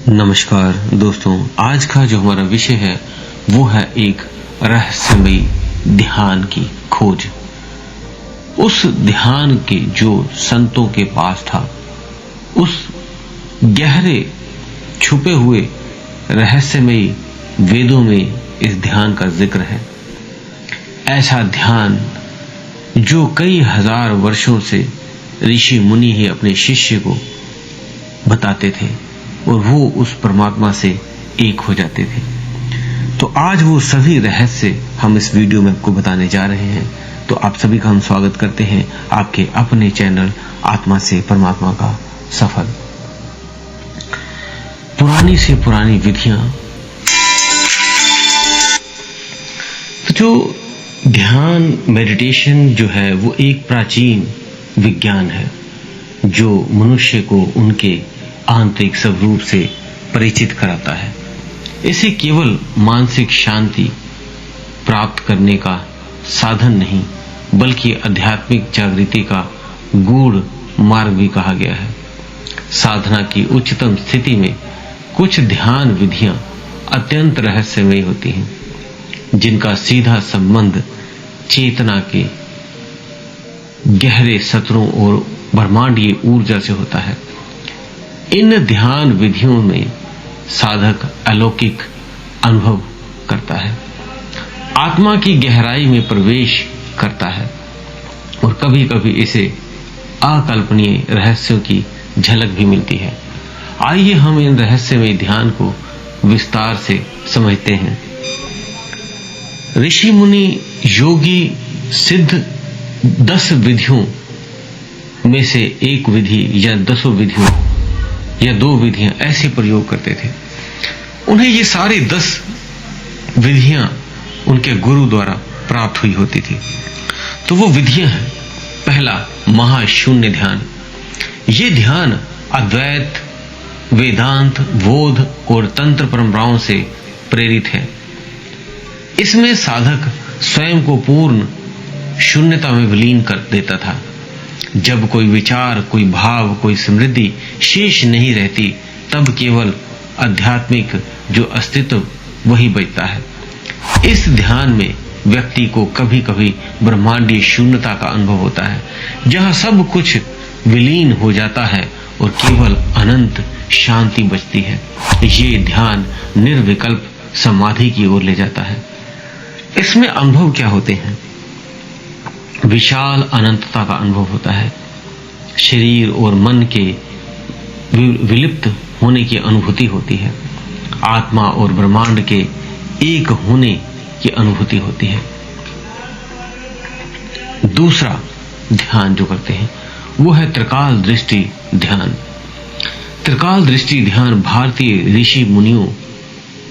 नमस्कार दोस्तों, आज का जो हमारा विषय है वो है एक रहस्यमयी ध्यान की खोज। उस ध्यान के जो संतों के पास था, उस गहरे छुपे हुए रहस्यमयी वेदों में इस ध्यान का जिक्र है। ऐसा ध्यान जो कई हजार वर्षों से ऋषि मुनि ही अपने शिष्य को बताते थे और वो उस परमात्मा से एक हो जाते थे। तो आज वो सभी रहस्य हम इस वीडियो में आपको बताने जा रहे हैं। तो आप सभी का हम स्वागत करते हैं आपके अपने चैनल आत्मा से परमात्मा का सफर। पुरानी से पुरानी विधियां, तो जो ध्यान मेडिटेशन जो है वो एक प्राचीन विज्ञान है जो मनुष्य को उनके आंतरिक स्वरूप से परिचित कराता है। इसे केवल मानसिक शांति प्राप्त करने का साधन नहीं बल्कि आध्यात्मिक जागृति का गूढ़ मार्ग भी कहा गया है। साधना की उच्चतम स्थिति में कुछ ध्यान विधियां अत्यंत रहस्यमयी होती हैं, जिनका सीधा संबंध चेतना के गहरे सत्रों और ब्रह्मांडीय ऊर्जा से होता है। इन ध्यान विधियों में साधक अलौकिक अनुभव करता है, आत्मा की गहराई में प्रवेश करता है और कभी-कभी इसे अकल्पनीय रहस्यों की झलक भी मिलती है। आइए हम इन रहस्यमय ध्यान को विस्तार से समझते हैं। ऋषि मुनि योगी सिद्ध 10 विधियों में से एक विधि या 10 विधियों या 2 विधियां ऐसे प्रयोग करते थे। उन्हें ये सारे 10 विधियां उनके गुरु द्वारा प्राप्त हुई होती थी। तो वो विधियां हैं, पहला महाशून्य ध्यान। ये ध्यान अद्वैत, वेदांत, बोध और तंत्र परंपराओं से प्रेरित है। इसमें साधक स्वयं को पूर्ण शून्यता में विलीन कर देता था। जब कोई विचार, कोई भाव, कोई समृद्धि शेष नहीं रहती, तब केवल आध्यात्मिक जो अस्तित्व वही बचता है। इस ध्यान में व्यक्ति को कभी-कभी ब्रह्मांडीय शून्यता का अनुभव होता है, जहां सब कुछ विलीन हो जाता है और केवल अनंत शांति बचती है। ये ध्यान निर्विकल्प समाधि की ओर ले जाता है। इसमें अनुभव क्या होते हैं? विशाल अनंतता का अनुभव होता है। शरीर और मन के विलिप्त होने की अनुभूति होती है। आत्मा और ब्रह्मांड के एक होने की अनुभूति होती है। दूसरा ध्यान जो करते हैं वो है त्रिकाल दृष्टि ध्यान। त्रिकाल दृष्टि ध्यान भारतीय ऋषि मुनियों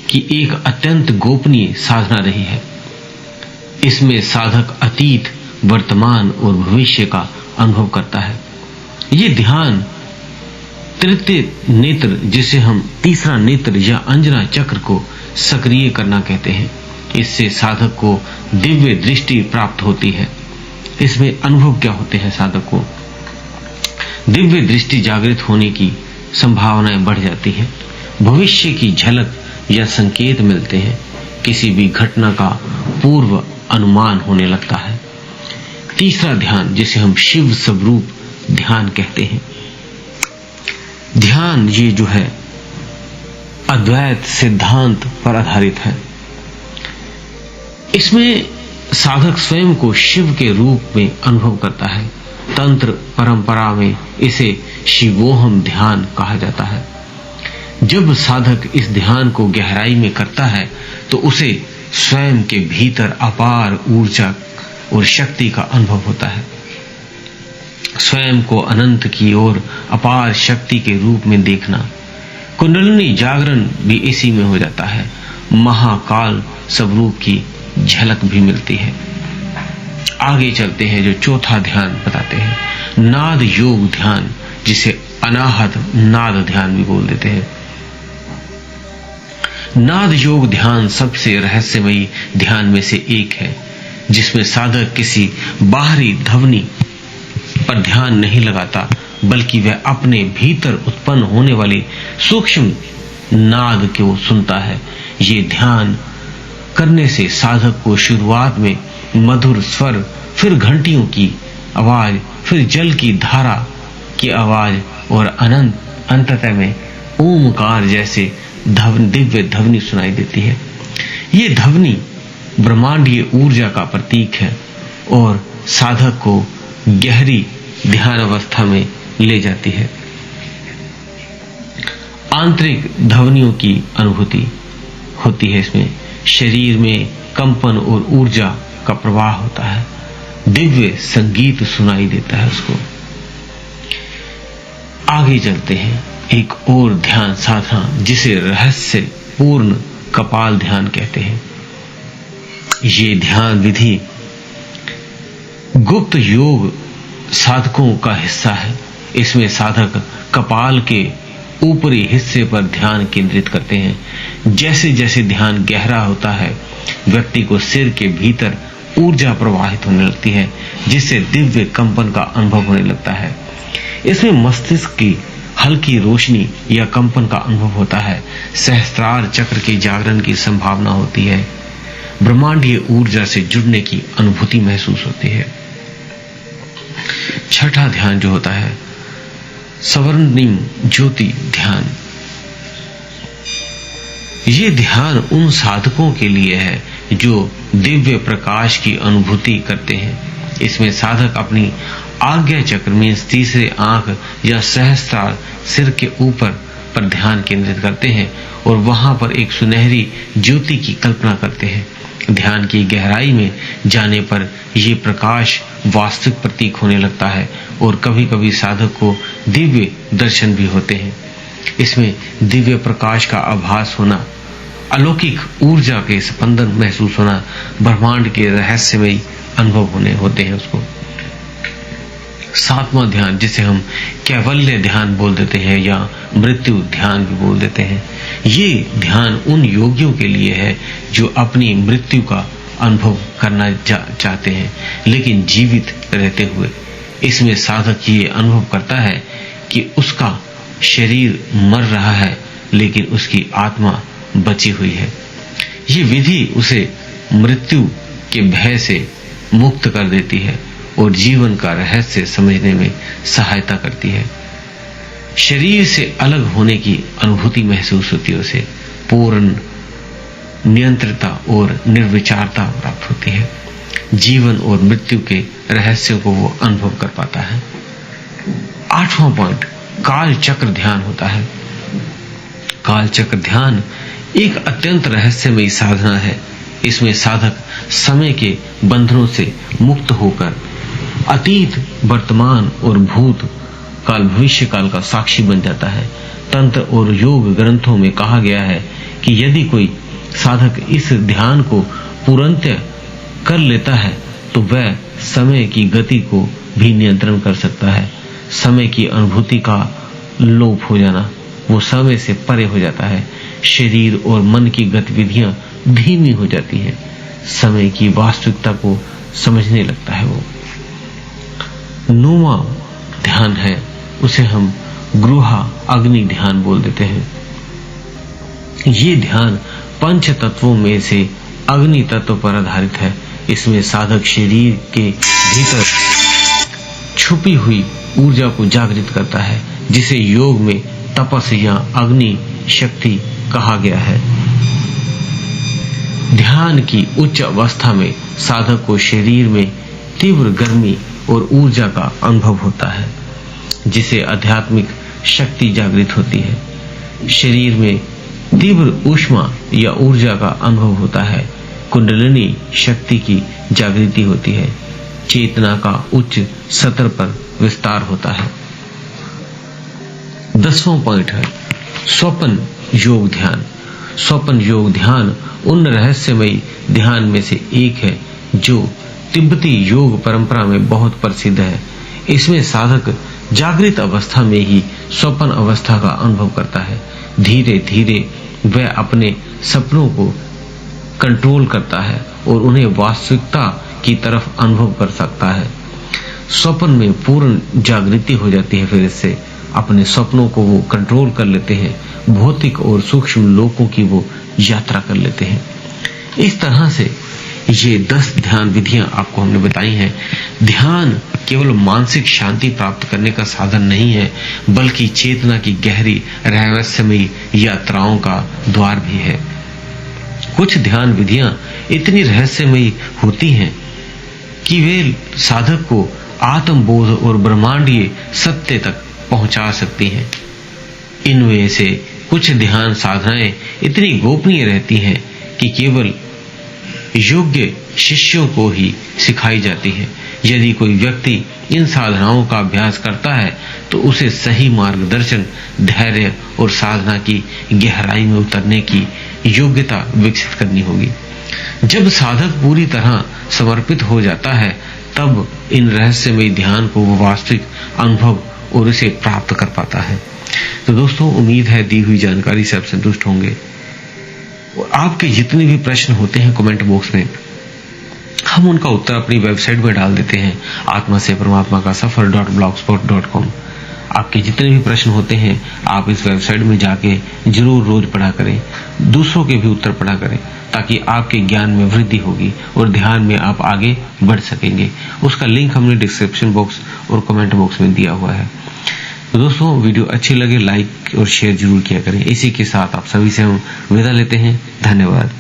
की एक अत्यंत गोपनीय साधना रही है। इसमें साधक अतीत, वर्तमान और भविष्य का अनुभव करता है। ये ध्यान तृतीय नेत्र, जिसे हम तीसरा नेत्र या अंजना चक्र को सक्रिय करना कहते हैं, इससे साधक को दिव्य दृष्टि प्राप्त होती है। इसमें अनुभव क्या होते हैं? साधक को दिव्य दृष्टि जागृत होने की संभावनाएं बढ़ जाती हैं। भविष्य की झलक या संकेत मिलते हैं। किसी भी घटना का पूर्व अनुमान होने लगता है। तीसरा ध्यान, जिसे हम शिव स्वरूप ध्यान कहते हैं। ध्यान ये जो है अद्वैत सिद्धांत पर आधारित है। इसमें साधक स्वयं को शिव के रूप में अनुभव करता है। तंत्र परंपरा में इसे शिवोहम ध्यान कहा जाता है। जब साधक इस ध्यान को गहराई में करता है तो उसे स्वयं के भीतर अपार ऊर्जा और शक्ति का अनुभव होता है। स्वयं को अनंत की ओर अपार शक्ति के रूप में देखना। कुंडलिनी जागरण भी इसी में हो जाता है। महाकाल स्वरूप की झलक भी मिलती है। आगे चलते हैं, जो चौथा ध्यान बताते हैं, नाद योग ध्यान, जिसे अनाहत नाद ध्यान भी बोल देते हैं। नाद योग ध्यान सबसे रहस्यमयी ध्यान में से एक है, जिसमें साधक किसी बाहरी ध्वनि पर ध्यान नहीं लगाता, बल्कि वह अपने भीतर उत्पन्न होने वाली सूक्ष्म नाद के वो सुनता है। ये ध्यान करने से साधक को शुरुआत में मधुर स्वर, फिर घंटियों की आवाज, फिर जल की धारा की आवाज और अंततः में ओमकार जैसे दिव्य ध्वनि सुनाई देती है। ये ध्वनि ब्रह्मांडीय ऊर्जा का प्रतीक है और साधक को गहरी ध्यान अवस्था में ले जाती है। आंतरिक ध्वनियों की अनुभूति होती है। इसमें शरीर में कंपन और ऊर्जा का प्रवाह होता है। दिव्य संगीत सुनाई देता है उसको। आगे चलते हैं एक और ध्यान साधना जिसे रहस्य पूर्ण कपाल ध्यान कहते हैं। ये ध्यान विधि गुप्त योग साधकों का हिस्सा है। इसमें साधक कपाल के ऊपरी हिस्से पर ध्यान केंद्रित करते हैं। जैसे जैसे ध्यान गहरा होता है, व्यक्ति को सिर के भीतर ऊर्जा प्रवाहित होने लगती है, जिससे दिव्य कंपन का अनुभव होने लगता है। इसमें मस्तिष्क की हल्की रोशनी या कंपन का अनुभव होता है। सहस्त्रार चक्र के जागरण की संभावना होती है। ब्रह्मांडीय ऊर्जा से जुड़ने की अनुभूति महसूस होती है। छठा ध्यान जो होता है स्वर्णिम ज्योति ध्यान। ये ध्यान उन साधकों के लिए है जो दिव्य प्रकाश की अनुभूति करते हैं। इसमें साधक अपनी आज्ञा चक्र में तीसरे आंख या सहस्त्रार सिर के ऊपर पर ध्यान केंद्रित करते हैं और वहां पर एक सुनहरी ज्योति की कल्पना करते हैं। ध्यान की गहराई में जाने पर यह प्रकाश वास्तविक प्रतीक होने लगता है और कभी-कभी साधक को दिव्य दर्शन भी होते हैं। इसमें दिव्य प्रकाश का आभास होना, अलौकिक ऊर्जा के स्पंदन महसूस होना, ब्रह्मांड के रहस्यमयी अनुभव होते हैं उसको। सातवां ध्यान जिसे हम कैवल्य ध्यान बोल देते हैं या मृत्यु ध्यान भी बोल देते हैं। ये ध्यान उन योगियों के लिए है जो अपनी मृत्यु का अनुभव करना चाहते हैं लेकिन जीवित रहते हुए। इसमें साधक ये अनुभव करता है कि उसका शरीर मर रहा है लेकिन उसकी आत्मा बची हुई है। ये विधि उसे मृत्यु के भय से मुक्त कर देती है और जीवन का रहस्य समझने में सहायता करती है। शरीर से अलग होने की अनुभूति महसूस होती है। उसे पूर्ण नियंत्रिता और निर्विचारता प्राप्त होती है। जीवन और मृत्यु के रहस्यों को वो अनुभव कर पाता है। आठवां पॉइंट काल चक्र ध्यान होता है। काल चक्र ध्यान एक अत्यंत रहस्यमयी साधना है। इसमें साधक समय के बंधनों से मुक्त होकर अतीत, वर्तमान और भूत काल, भविष्य काल का साक्षी बन जाता है। तंत्र और योग ग्रंथों में कहा गया है कि यदि कोई साधक इस ध्यान को पूर्णतः कर लेता है तो वह समय की गति को भी नियंत्रण कर सकता है। समय की अनुभूति का लोप हो जाना, वो समय से परे हो जाता है। शरीर और मन की गतिविधियां धीमी हो जाती हैं। समय की वास्तविकता को समझने लगता है वो। नौवां ध्यान है, उसे हम गृहा अग्नि ध्यान बोल देते हैं। ये ध्यान पंच तत्वों में से अग्नि तत्व पर आधारित है। इसमें साधक शरीर के भीतर छुपी हुई ऊर्जा को जागृत करता है, जिसे योग में तपस या अग्नि शक्ति कहा गया है। ध्यान की उच्च अवस्था में साधक को शरीर में तीव्र गर्मी और ऊर्जा का अनुभव होता है, जिसे आध्यात्मिक शक्ति जागृत होती है। शरीर में तीव्र ऊष्मा या ऊर्जा का अनुभव होता है। कुंडलिनी शक्ति की जागृति होती है। चेतना का उच्च स्तर पर विस्तार होता है। 10वां पॉइंट है स्वप्न योग ध्यान। स्वप्न योग ध्यान उन रहस्यमयी ध्यान में से एक है जो तिब्बती योग परंपरा में बहुत प्रसिद्ध है। इसमें साधक जागृत अवस्था में ही स्वप्न अवस्था का अनुभव करता है। धीरे धीरे वह अपने सपनों को कंट्रोल करता है और उन्हें वास्तविकता की तरफ अनुभव कर सकता है। स्वप्न में पूर्ण जागृति हो जाती है। फिर इससे अपने सपनों को वो कंट्रोल कर लेते हैं भौतिक और सूक्ष्म लोकों की वो यात्रा कर लेते हैं। इस तरह से ये 10 ध्यान विधियां आपको हमने बताई हैं। ध्यान केवल मानसिक शांति प्राप्त करने का साधन नहीं है, बल्कि चेतना की गहरी रहस्यमयी यात्राओं का द्वार भी है। कुछ ध्यान विधियां इतनी रहस्यमयी होती हैं कि वे साधक को आत्मबोध और ब्रह्मांडीय सत्य तक पहुंचा सकती हैं। इनमें से कुछ ध्यान साधनाएं इतनी गोपनीय रहती हैं कि केवल योग्य शिष्यों को ही सिखाई जाती है। यदि कोई व्यक्ति इन साधनाओं का अभ्यास करता है तो उसे सही मार्गदर्शन, धैर्य और साधना की गहराई में उतरने की योग्यता विकसित करनी होगी। जब साधक पूरी तरह समर्पित हो जाता है, तब इन रहस्यमय ध्यान को वो वास्तविक अनुभव और इसे प्राप्त कर पाता है। तो दोस्तों, उम्मीद है दी हुई जानकारी से आप संतुष्ट होंगे। और आपके जितने भी प्रश्न होते हैं कमेंट बॉक्स में, हम उनका उत्तर अपनी वेबसाइट में डाल देते हैं, आत्मा से परमात्मा का सफर.blogspot.com। आपके जितने भी प्रश्न होते हैं आप इस वेबसाइट में जाके जरूर रोज पढ़ा करें, दूसरों के भी उत्तर पढ़ा करें, ताकि आपके ज्ञान में वृद्धि होगी और ध्यान में आप आगे बढ़ सकेंगे। उसका लिंक हमने डिस्क्रिप्शन बॉक्स और कमेंट बॉक्स में दिया हुआ है। तो दोस्तों, वीडियो अच्छी लगे लाइक और शेयर जरूर किया करें। इसी के साथ आप सभी से हम विदा लेते हैं। धन्यवाद।